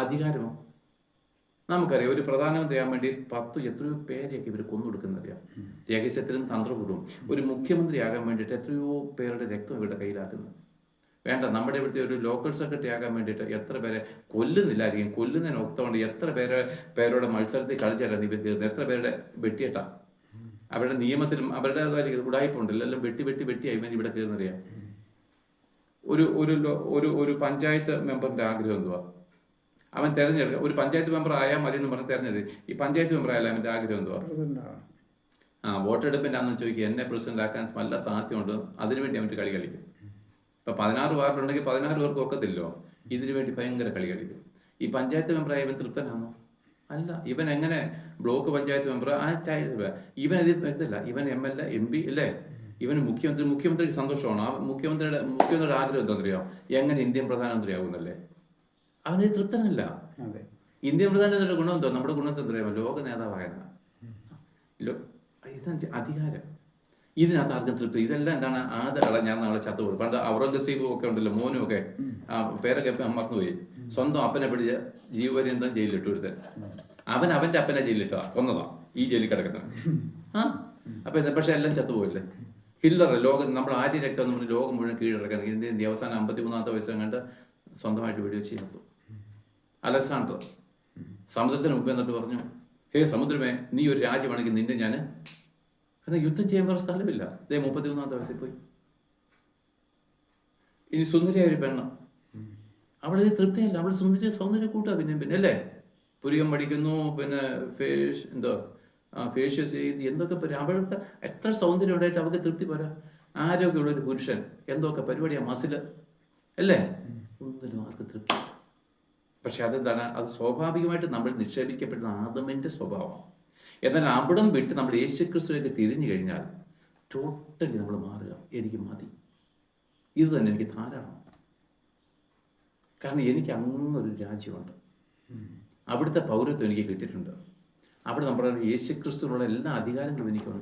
അധികാരമോ? നമുക്കറിയാം, ഒരു പ്രധാനമന്ത്രിയാൻ വേണ്ടി എത്രയോ പേരെയൊക്കെ ഇവർ കൊന്നൊടുക്കുന്നറിയാം. രഹസ്യത്തിലും തന്ത്രപൂർവ്വം. ഒരു മുഖ്യമന്ത്രിയാകാൻ വേണ്ടിയിട്ട് എത്രയോ പേരുടെ രക്തം ഇവരുടെ കയ്യിലാക്കുന്നത്. വേണ്ട, നമ്മുടെ ഇവിടുത്തെ ഒരു ലോക്കൽ സെക്രട്ടറി ആകാൻ വേണ്ടിയിട്ട് എത്ര പേരെ കൊല്ലുന്നില്ലായിരിക്കും. കൊല്ലുന്നതിന് ഒത്തതുകൊണ്ട് എത്ര പേരുടെ മത്സരത്തിൽ കളിച്ചാലാണ് ഇവർ കയറുന്നത്. എത്ര പേരുടെ വെട്ടിയിട്ടാ. അവരുടെ നിയമത്തിലും അവരുടേതായിരിക്കും ഉടായ്പുണ്ടല്ലോ. എല്ലാം വെട്ടിയായി ഇവൻ ഇവിടെ കയറുന്നറിയാം. ഒരു പഞ്ചായത്ത് മെമ്പറിന്റെ ആഗ്രഹം എന്തുവാ? അവൻ തെരഞ്ഞെടുക്കുക. ഒരു പഞ്ചായത്ത് മെമ്പർ ആയാൽ മതി എന്ന് പറഞ്ഞ് തെരഞ്ഞെടുക്കും. ഈ പഞ്ചായത്ത് മെമ്പർ ആയാലും അവൻ്റെ ആഗ്രഹം എന്തുവാ? വോട്ടെടുപ്പിൻ്റെ അന്ന് ചോദിക്കുക, എന്നെ പ്രസിഡന്റ് ആക്കാൻ നല്ല സാധ്യതയുണ്ട്, അതിനുവേണ്ടി അവൻ്റെ കളി കളിക്കും. ഇപ്പം 16 വാർഡുണ്ടെങ്കിൽ 16 പേർക്ക് ഒക്കത്തില്ലോ. ഇതിനു വേണ്ടി ഭയങ്കര കളി കളിക്കും. ഈ പഞ്ചായത്ത് മെമ്പറായ ഇവൻ തൃപ്തനാണോ? അല്ല. ഇവൻ എങ്ങനെ ബ്ലോക്ക് പഞ്ചായത്ത് മെമ്പർ ഇവൻ ഇതില്ല. ഇവൻ MLA MP അല്ലേ? ഇവന് മുഖ്യമന്ത്രിക്ക് സന്തോഷമാണ്. ആ മുഖ്യമന്ത്രിയുടെ ആഗ്രഹം എന്താണെന്നറിയോ? എങ്ങനെ ഇന്ത്യൻ പ്രധാനമന്ത്രി ആകുന്നല്ലേ? അവന് തൃപ്തനല്ല. ഇന്ത്യൻ പ്രധാനമന്ത്രിയുടെ ഗുണം എന്തോ? നമ്മുടെ ഗുണത്തെ എന്തറിയാമോ? ലോക നേതാവായതാണ്. ഇതാണ് അധികാരം. ഇതിനകത്ത് ആർക്കും തൃപ്തി. ഇതെല്ലാം എന്താണ്? ഞാൻ നാളെ ചത്തുപോകും. പണ്ട് ഔറംഗസീബും ഒക്കെ ഉണ്ടല്ലോ, മോനും ഒക്കെ പേരൊക്കെ മറന്നുപോയി. സ്വന്തം അപ്പനെ പിടിച്ച് ജീവപര്യന്തം ജയിലിലിട്ടു ഒരുത്തൻ. അവന്റെ അപ്പനെ ജയിലിലിട്ടാ കൊന്നതാ ഈ ജയിലിൽ കിടക്കുന്നത്. അപ്പൊ പക്ഷെ എല്ലാം ചത്തുപോയില്ലേ? ഹില്ലർ നമ്മൾ ആര്യ രക്തം നമ്മൾ ലോകം മുഴുവൻ കീഴടക്കാൻ ഇന്ത്യ അവസാനം 53-ാമത്തെ വയസ്സ് കണ്ട് സ്വന്തമായിട്ട് വെടിവെച്ച് ചെയ്തു. അലക്സാണ്ടർ സമുദ്രത്തിന് മുമ്പ് എന്നിട്ട് പറഞ്ഞു, ഹേ സമുദ്രമേ, നീ ഒരു രാജ്യമാണെങ്കിൽ നിന്നെ ഞാൻ, കാരണം യുദ്ധം ചെയ്യാൻ വേറെ സ്ഥലമില്ല. 33-ാമത്തെ വയസ്സിൽ പോയി. ഇനി സുന്ദരിയായ ഒരു പെണ്ണ്, അവളിത് തൃപ്തിയല്ല. അവൾ സൗന്ദര്യ കൂട്ടാ പിന്നെ അല്ലേ? പുരികം പഠിക്കുന്നു, പിന്നെ ഫേഷ്യസ് ചെയ്ത് എന്തൊക്കെ അവൾക്ക് എത്ര സൗന്ദര്യം ഉണ്ടായിട്ട് അവൾക്ക് തൃപ്തി പോരാ. ആരോഗ്യമുള്ളൊരു പുരുഷൻ എന്തൊക്കെ പരിപാടിയാ, മസില് അല്ലേ? ഒന്നിനും ആർക്ക് തൃപ്തി. പക്ഷെ അതെന്താണ്? അത് സ്വാഭാവികമായിട്ട് നമ്മൾ നിക്ഷേപിക്കപ്പെടുന്ന ആദമിന്റെ സ്വഭാവം. എന്നാൽ അവിടം വിട്ട് നമ്മൾ യേശുക്രിസ്തുവിലേക്ക് തിരിഞ്ഞു കഴിഞ്ഞാൽ ടോട്ടലി നമ്മൾ മാറുക. എനിക്ക് മതി, ഇത് തന്നെ എനിക്ക് ധാരാളം. കാരണം എനിക്ക് അങ്ങനൊരു രാജ്യമുണ്ട്, അവിടുത്തെ പൗരത്വം എനിക്ക് കിട്ടിയിട്ടുണ്ട്. അവിടെ നമ്മുടെ യേശുക്രിസ്തുവിനുള്ള എല്ലാ അധികാരങ്ങളും എനിക്കുണ്ട്.